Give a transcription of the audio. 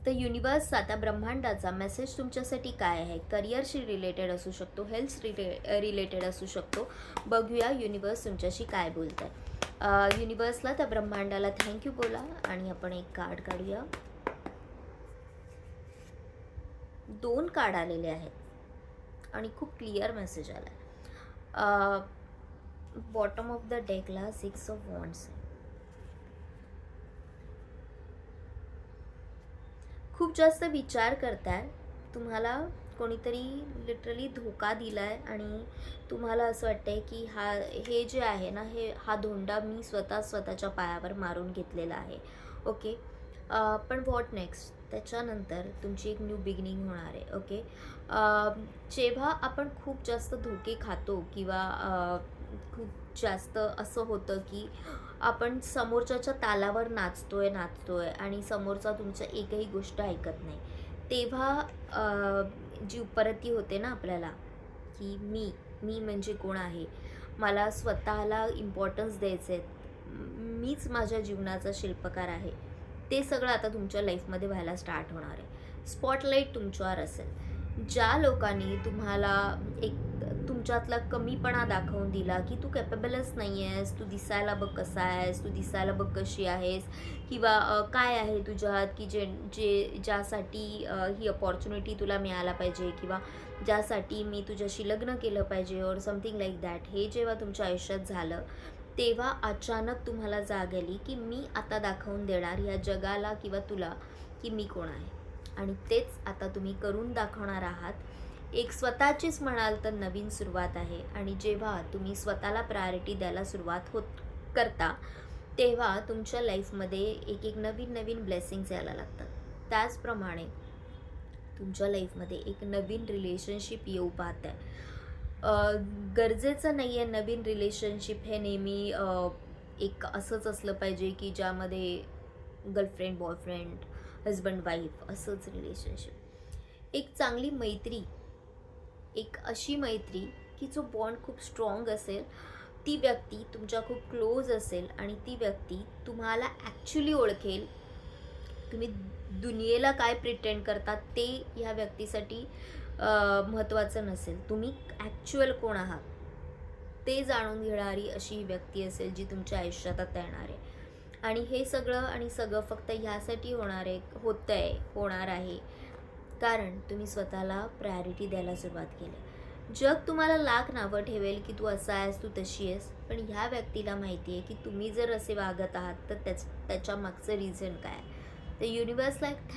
तर युनिवर्स आता ब्रह्मांडाचा मेसेज तुमच्यासाठी काय आहे? करिअरशी रिलेटेड असू शकतो, हेल्थ रिलेटेड असू शकतो. बघूया युनिवर्स तुमच्याशी काय बोलत आहे. युनिवर्सला त्या ब्रह्मांडाला थँक्यू बोला आणि आपण एक कार्ड काढूया. 2 कार्ड आलेले आहेत आणि खूप क्लिअर मेसेज आला आहे. बॉटम ऑफ द डेकला 6 ऑफ वॉन्ड्स आहे. खूप जास्त विचार करताय, तुम्हाला कोणीतरी लिटरली धोका दिलाय आणि तुम्हाला असं वाटतंय की हे जे आहे ना, हा धोंडा मी स्वतःच्या पायावर मारून घेतलेला आहे. ओके. पण व्हॉट नेक्स्ट? त्याच्यानंतर तुमची एक न्यू बिगिनिंग होणार आहे. ओके. जेव्हा आपण खूप जास्त धोके खातो किंवा खूप जास्त असं होतं की आपण समोरच्याच्या तालावर नाचतोय आणि समोरचा तुमचं एकही गोष्ट ऐकत नाही, तेव्हा जी परती होते ना आपल्याला की मी म्हणजे कोण आहे, मला स्वतःला इम्पॉर्टन्स द्यायचे आहेत, मीच माझ्या जीवनाचा शिल्पकार आहे, ते सगळं आता तुमच्या लाईफमध्ये व्हायला स्टार्ट होणार आहे. स्पॉटलाईट तुमच्यावर असेल. ज्या लोकांनी तुम्हाला एक तुमच्यातला कमीपणा दाखवून दिला की तू कॅपेबलच नाही आहेस, तू दिसायला बघ कसा आहेस, तू दिसायला बघ कशी आहेस, किंवा काय आहे तुझ्यात की ज्यासाठी ही अपॉर्च्युनिटी तुला मिळायला पाहिजे, किंवा ज्यासाठी मी तुझ्याशी लग्न केलं पाहिजे और समथिंग लाईक दॅट, हे जेव्हा तुमच्या आयुष्यात झालं तेव्हा अचानक तुम्हाला जाग आली की मी आता दाखवून देणार या जगाला किंवा तुला की मी कोण आहे. आणि तेच आता तुम्ही करून दाखवणार आहात. एक स्वतःचीच म्हणाल तर नवीन सुरुवात आहे. आणि जेव्हा तुम्ही स्वतःला प्रायोरिटी द्यायला सुरुवात करता तेव्हा तुमच्या लाईफमध्ये एक नवीन ब्लेसिंग्स यायला लागतात. त्याचप्रमाणे तुमच्या लाईफमध्ये एक नवीन रिलेशनशिप येऊ पाहत आहे. गरजेचं नाही आहे नवीन रिलेशनशिप हे नेहमी एक असंच असलं पाहिजे की ज्यामध्ये गर्लफ्रेंड बॉयफ्रेंड हजबंड वाईफ असंच रिलेशनशिप. एक चांगली मैत्री, एक अशी मैत्री की जो बॉन्ड खूप स्ट्रॉंग असेल, ती व्यक्ती तुमच्या खूप क्लोज असेल आणि ती व्यक्ती तुम्हाला ॲक्च्युली ओळखेल. तुम्ही दुनियेला काय प्रिटेंड करतात ते ह्या व्यक्तीसाठी महत्त्वाचं नसेल, तुम्ही ॲक्च्युअल कोण आहात ते जाणून घेणारी अशी व्यक्ती असेल जी तुमच्या आयुष्यात आता येणार आहे. आणि हे सगळं फक्त ह्यासाठी होणार आहे कारण तुम्ही स्वतःला प्रायोरिटी द्यायला सुरुवात केली. जग तुम्हाला लाख नावं ठेवेल की तू असा आहेस, तू तशी आहेस, पण ह्या व्यक्तीला माहिती आहे की तुम्ही जर असे वागत आहात तर त्याच्या मागचं रिझन काय. तर युनिवर्सला एक